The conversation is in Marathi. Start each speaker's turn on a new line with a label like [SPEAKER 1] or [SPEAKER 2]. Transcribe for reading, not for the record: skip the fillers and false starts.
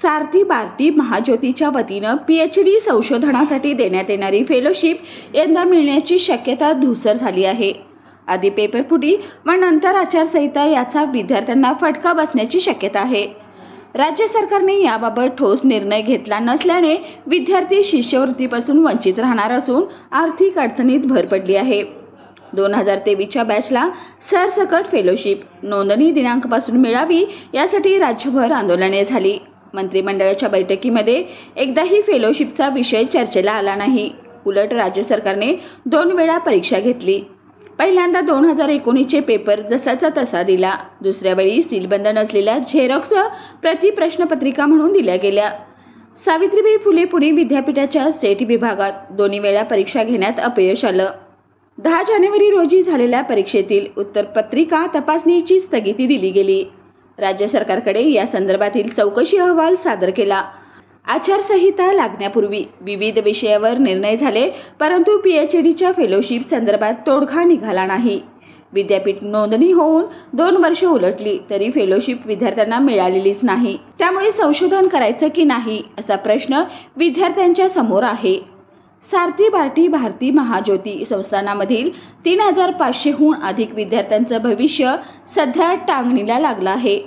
[SPEAKER 1] सारथी भारती महाज्योतीच्या वतीनं PhD संशोधनासाठी देण्यात येणारी फेलोशिप यंदा मिळण्याची शक्यता धूसर झाली आहे। आधी पेपरफुटी व नंतर आचारसंहिता याचा विद्यार्थ्यांना फटका बसण्याची शक्यता आहे। राज्य सरकारने याबाबत ठोस निर्णय घेतला नसल्याने विद्यार्थी शिष्यवृत्तीपासून वंचित राहणार असून आर्थिक अडचणीत भर पडली आहे। 2023च्या बॅचला सरसकट फेलोशिप नोंदणी दिनांकापासून मिळावी यासाठी राज्यभर आंदोलने झाली। मंत्रिमंडळाच्या बैठकीमध्ये एकदाही फेलोशिपचा विषय चर्चेला आला नाही। उलट राज्य सरकारने 2 वेळा परीक्षा घेतली। पहिल्यांदा 2019चे पेपर जसाचा तसा दिला, दुसऱ्या वेळी सीलबंद नसलेल्या झेरॉक्स प्रति प्रश्नपत्रिका म्हणून दिल्या गेल्या। सावित्रीबाई फुले पुणे विद्यापीठाच्या सेट विभागात 2 वेळा परीक्षा घेण्यात अपयश आलं। 10 जानेवारी रोजी झालेल्या परीक्षेतील उत्तरपत्रिका तपासणीची स्थगिती दिली गेली। राज्य सरकारकडे या संदर्भातील चौकशी अहवाल सादर केला। आचारसंहिता लागण्यापूर्वी विविध विषयावर निर्णय झाले, परंतु PhDच्या फेलोशिप संदर्भात तोडगा निघाला नाही। विद्यापीठ नोंदणी होऊन 2 वर्षे उलटली तरी फेलोशिप विद्यार्थ्यांना मिळालेलीच नाही। त्यामुळे संशोधन करायचं की नाही असा प्रश्न विद्यार्थ्यांच्या समोर आहे। सारथी भारती महाज्योती संस्थानामधील 3500हून अधिक विद्यार्थ्यांचं भविष्य सध्या टांगणीला लागलं आहे।